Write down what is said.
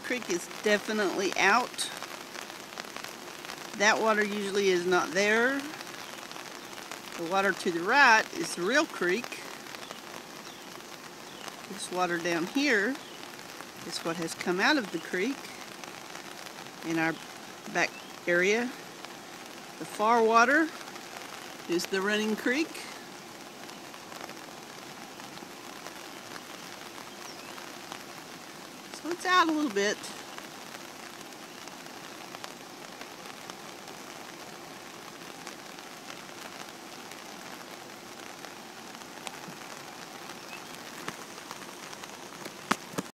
creek is definitely out. That water usually is not there. The water to the right is the real creek. This water down here is what has come out of the creek in our back area. The far water is the running creek. So it's out a little bit.